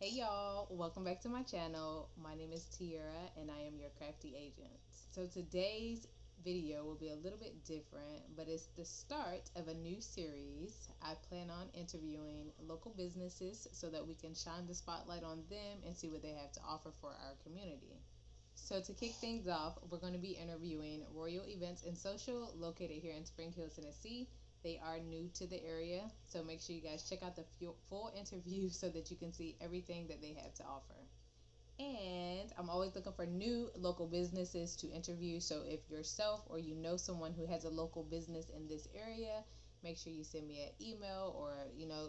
Hey y'all, welcome back to my channel. My name is Tiara and I am your crafty agent. So today's video will be a little bit different, but it's the start of a new series. I plan on interviewing local businesses so that we can shine the spotlight on them and see what they have to offer for our community. So to kick things off, we're going to be interviewing Royal Events and Social, located here in Spring Hill, Tennessee. They are new to the area, so make sure you guys check out the full interview so that you can see everything that they have to offer. And I'm always looking for new local businesses to interview. So if yourself or you know someone who has a local business in this area, make sure you send me an email or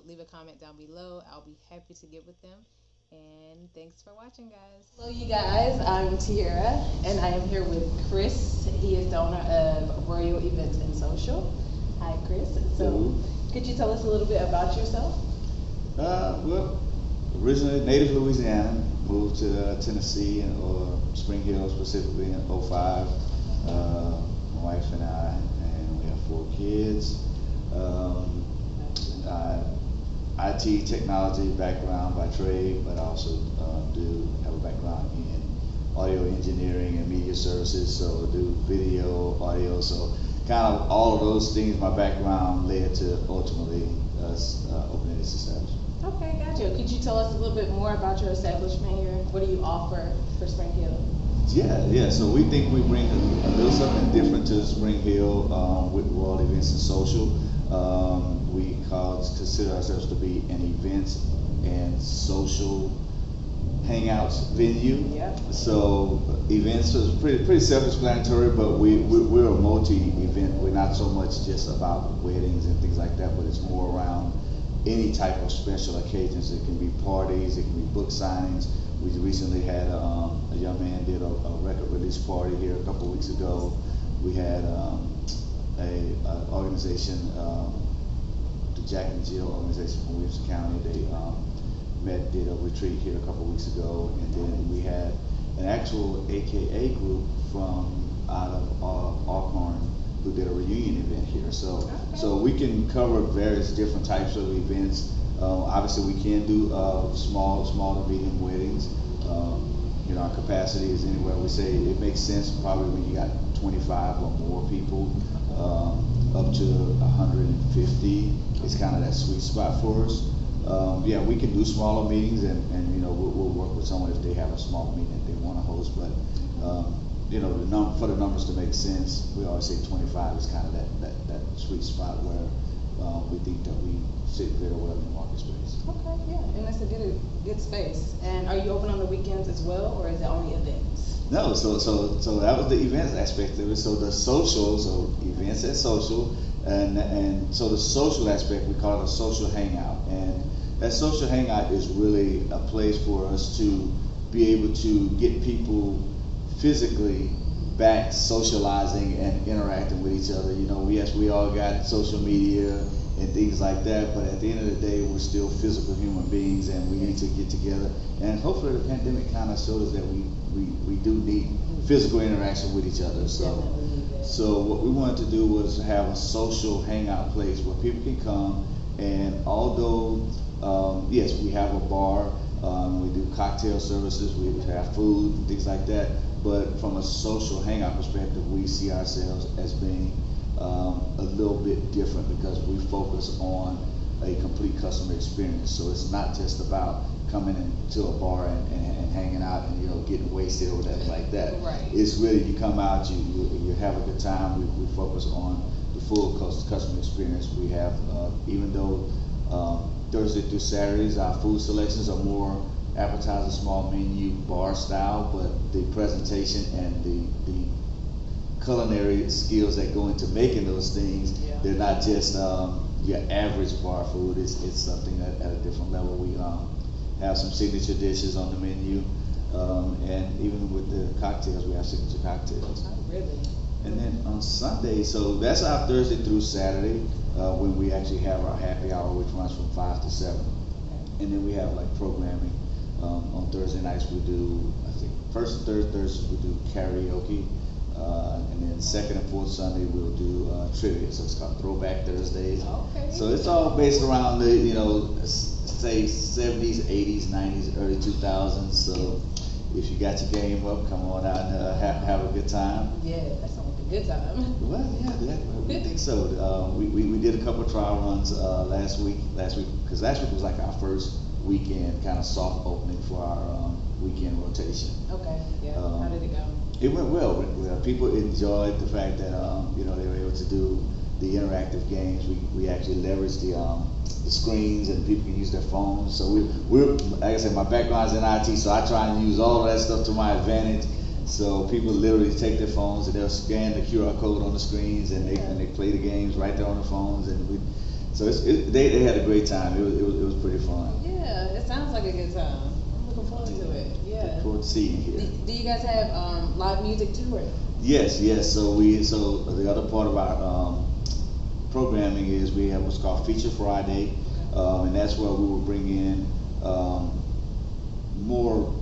leave a comment down below. I'll be happy to get with them. And thanks for watching, guys. Hello, you guys. I'm Tiara, and I am here with Chris. He is the owner of Royal Events and Social. Hi, Chris. So, could you tell us a little bit about yourself? Well, originally native Louisiana, moved to Tennessee or Spring Hill specifically in '05. My wife and we have 4 kids. IT technology background by trade, but I also do have a background in audio engineering and media services, so I do video, audio, so kind of all of those things, my background led to ultimately us opening this establishment. Okay, gotcha. Could you tell us a little bit more about your establishment here? What do you offer for Spring Hill? Yeah. So we think we bring a little something different to Spring Hill with Royal Events and Social. We consider ourselves to be an events and social hangouts venue. Yep. So events is pretty self-explanatory, but we're a multi-event. We're not so much just about weddings and things like that, but it's more around any type of special occasions. It can be parties, it can be book signings. We recently had a young man did a record release party here a couple of weeks ago. We had a organization, the Jack and Jill organization from Williamson County. They did a retreat here a couple of weeks ago, and then we had an actual AKA group from out of Alcorn who did a reunion event here. So we can cover various different types of events. Obviously, we can do small to medium weddings. Our capacity is anywhere. We say it makes sense probably when you got 25 or more people, up to 150. It's kind of that sweet spot for us. We can do smaller meetings, and we'll work with someone if they have a small meeting that they want to host. But for the numbers to make sense, we always say 25 is kind of that sweet spot where we think that we sit very well in the market space. Okay, yeah, and that's a good space. And are you open on the weekends as well, or is it only events? No, so that was the events aspect of it. So the social, so events and social, and so the social aspect we call it a social hangout, and that social hangout is really a place for us to be able to get people physically back socializing and interacting with each other. Yes, we all got social media and things like that, but at the end of the day, we're still physical human beings, and we need to get together. And hopefully the pandemic kind of showed us that we do need physical interaction with each other. So what we wanted to do was have a social hangout place where people can come, and although yes, we have a bar, we do cocktail services, we have food and things like that, but from a social hangout perspective, we see ourselves as being a little bit different because we focus on a complete customer experience. So it's not just about coming into a bar and hanging out and getting wasted or whatever like that. Right. It's really you come out, you have a good time. We focus on the full customer experience. We have even though Thursday through Saturdays our food selections are more appetizer, small menu, bar style, but the presentation and the culinary skills that go into making those things, they're not just your average bar food. It's something that at a different level. We have some signature dishes on the menu, and even with the cocktails, we have signature cocktails. Oh, really? And then on Sunday, so that's our Thursday through Saturday, when we actually have our happy hour, which runs from 5 to 7. And then we have like programming. On Thursday nights we do, I think, first and third Thursdays we do karaoke. And then second and fourth Sunday we'll do trivia, so it's called Throwback Thursdays. Okay. So it's all based around the, it's say 70s, 80s, 90s, early 2000s. So if you got your game up, come on out and have a good time. Yeah, that sounds like a good time. Well, yeah, we think so. We did a couple of trial runs last week, because last week was like our first weekend kind of soft opening for our weekend rotation. Okay, yeah. How did it go? It went well. People enjoyed the fact that they were able to do the interactive games. We actually leveraged the screens, and people can use their phones. So we're like I said, my background is in IT, so I try and use all of that stuff to my advantage. So people literally take their phones and they'll scan the QR code on the screens, and they play the games right there on the phones, they had a great time. It was pretty fun. Yeah, it sounds like a good time. I'm looking forward to it. Yeah. Look forward to seeing you here. Do you guys have live music too, or? Yes. So the other part of our programming is we have what's called Feature Friday, and that's where we will bring in more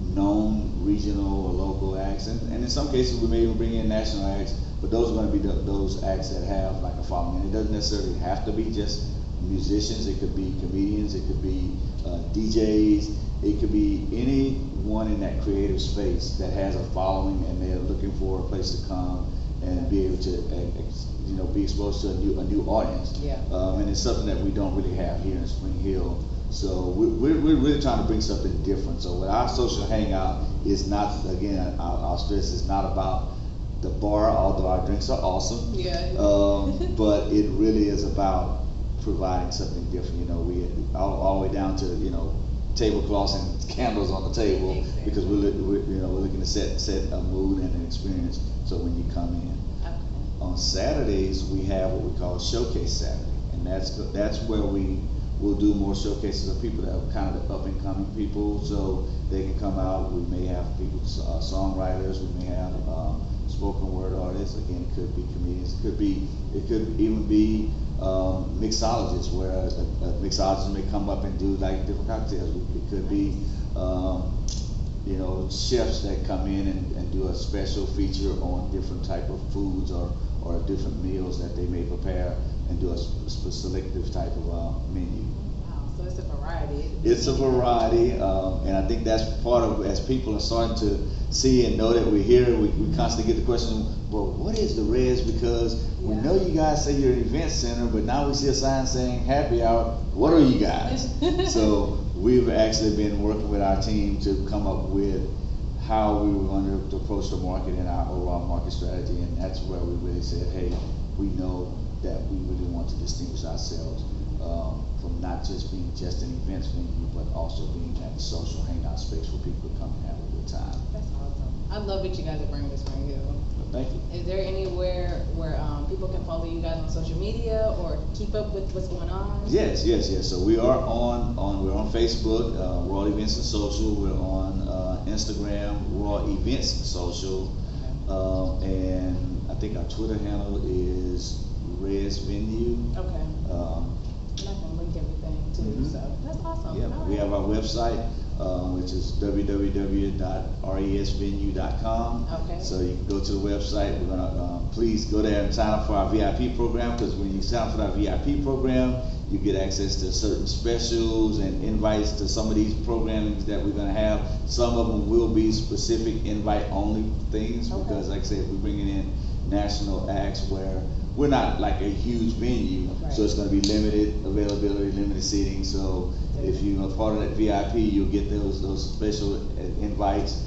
known regional or local acts, and in some cases we may even bring in national acts, but those are going to be those acts that have like a following. And it doesn't necessarily have to be just musicians. It could be comedians, it could be DJs, it could be anyone in that creative space that has a following and they're looking for a place to come and be able to be exposed to a new audience. Yeah. And it's something that we don't really have here in Spring Hill. So we're really trying to bring something different. So with our social hangout is not, again, I'll stress, it's not about the bar, although our drinks are awesome. Yeah. But it really is about providing something different. We all the way down to tablecloths and candles on the table. Exactly. Because we're looking to set a mood and an experience. So when you come in, okay. On Saturdays we have what we call Showcase Saturday, and that's where we'll do more showcases of people that are kind of the up and coming people, so they can come out. We may have people, songwriters. We may have spoken word artists. Again, it could be comedians. It could even be mixologists, where a mixologist may come up and do like different cocktails. It could be chefs that come in and do a special feature on different type of foods or different meals that they may prepare and do a selective type of menu. Wow, so it's a variety. It's a variety, and I think that's part of, as people are starting to see and know that we're here, we constantly get the question, well, what is the Res? Because we know you guys say you're an event center, but now we see a sign saying happy hour. What are you guys? So we've actually been working with our team to come up with how we were going to approach the market and our overall market strategy, and that's where we really said, hey, we know that we really want to distinguish ourselves from not just being just an events venue, but also being that social hangout space where people can come and have a good time. That's awesome. I love what you guys are bringing to Spring Hill. Well, thank you. Is there anywhere where people can follow you guys on social media or keep up with what's going on? Yes. So we are we're on Facebook, Raw Events and Social. We're on Instagram, Raw Events Social, and I think our Twitter handle is Res Venue. Okay. And I can link everything too, so that's awesome. Yeah, we have our website, which is www.resvenue.com. Okay. So you can go to the website. We're gonna please go there and sign up for our VIP program, because when you sign up for our VIP program, you get access to certain specials and invites to some of these programmings that we're gonna have. Some of them will be specific invite-only things, because, like I said, we're bringing in national acts where we're not like a huge venue, right. So it's going to be limited availability, limited seating. So if you're a part of that VIP, you'll get those special invites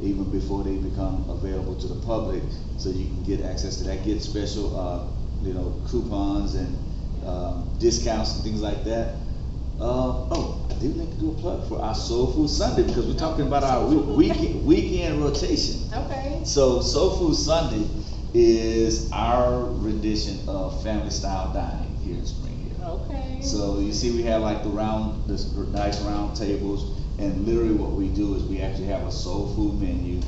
even before they become available to the public, so you can get access to that, get special coupons and discounts and things like that. I do need to do a plug for our Soul Food Sunday, because we're talking about our weekend rotation. Okay. So Soul Food Sunday is our rendition of family style dining here in Spring Hill. Okay. So you see we have like the nice round tables, and literally what we do is we actually have a soul food menu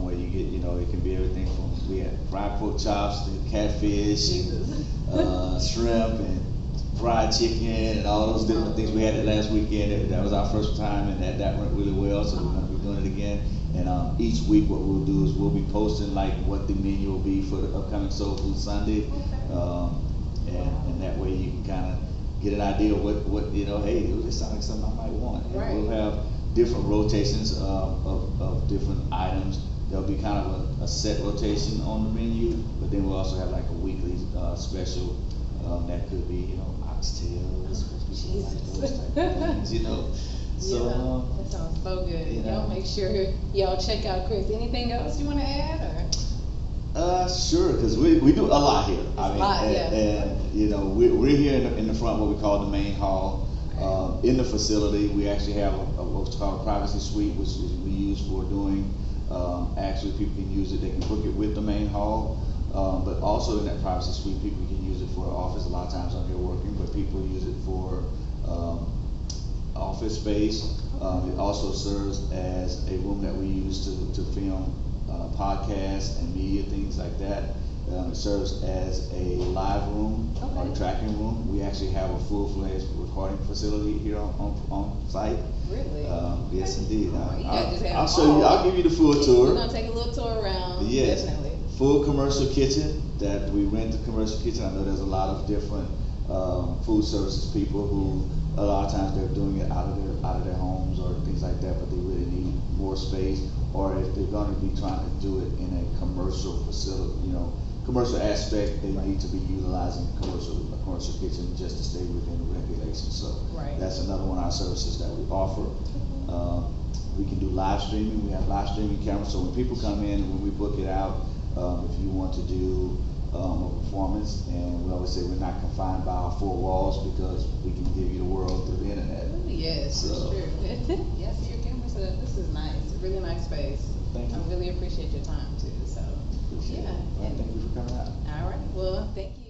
where you get, it can be everything from, we have fried pork chops to catfish, shrimp and fried chicken and all those different things. We had it last weekend. That was our first time, and that went really well, so we're going to be doing it again. And each week what we'll do is we'll be posting like what the menu will be for the upcoming Soul Food Sunday. And that way you can kind of get an idea of what hey, this sounds like something I might want. And Right. we'll have different rotations of different items. There'll be kind of a set rotation on the menu, but then we'll also have like a weekly special that could be oxtails, like those type of things, So Yeah, that sounds so good. Y'all make sure y'all check out Chris. Anything else you want to add, or? Sure, because we do a lot here. And we're here in the front, what we call the main hall. In the facility, we actually have what's called a privacy suite, which we use for doing. Actually, people can use it. They can book it with the main hall, but also in that privacy suite, people can use it for office. A lot of times I'm here working, but people use it for office space. It also serves as a room that we use to film podcasts and media, things like that. It serves as a live room or a tracking room. We actually have a full-fledged recording facility here on site. Really? Yes, indeed. I'll show you. I'll give you the full tour. We're gonna take a little tour around. Yes. Definitely. Full commercial kitchen that we rent. The commercial kitchen. I know there's a lot of different food services people who a lot of times they're doing it out of their homes or things like that, but they really need more space. Or if they're going to be trying to do it in a commercial facility, commercial aspect, they need to be utilizing a commercial kitchen just to stay within the regulations. So that's another one of our services that we offer. We can do live streaming. We have live streaming cameras. So when people come in, when we book it out, if you want to do a performance, and we always say we're not confined by our four walls because we can give you the world through the internet. Yes, that's true. Yes, your camera set up. This is nice. A really nice space. Thank you. I really appreciate your time too. So Appreciate it. Well, thank you for coming out. All right. Well, thank you.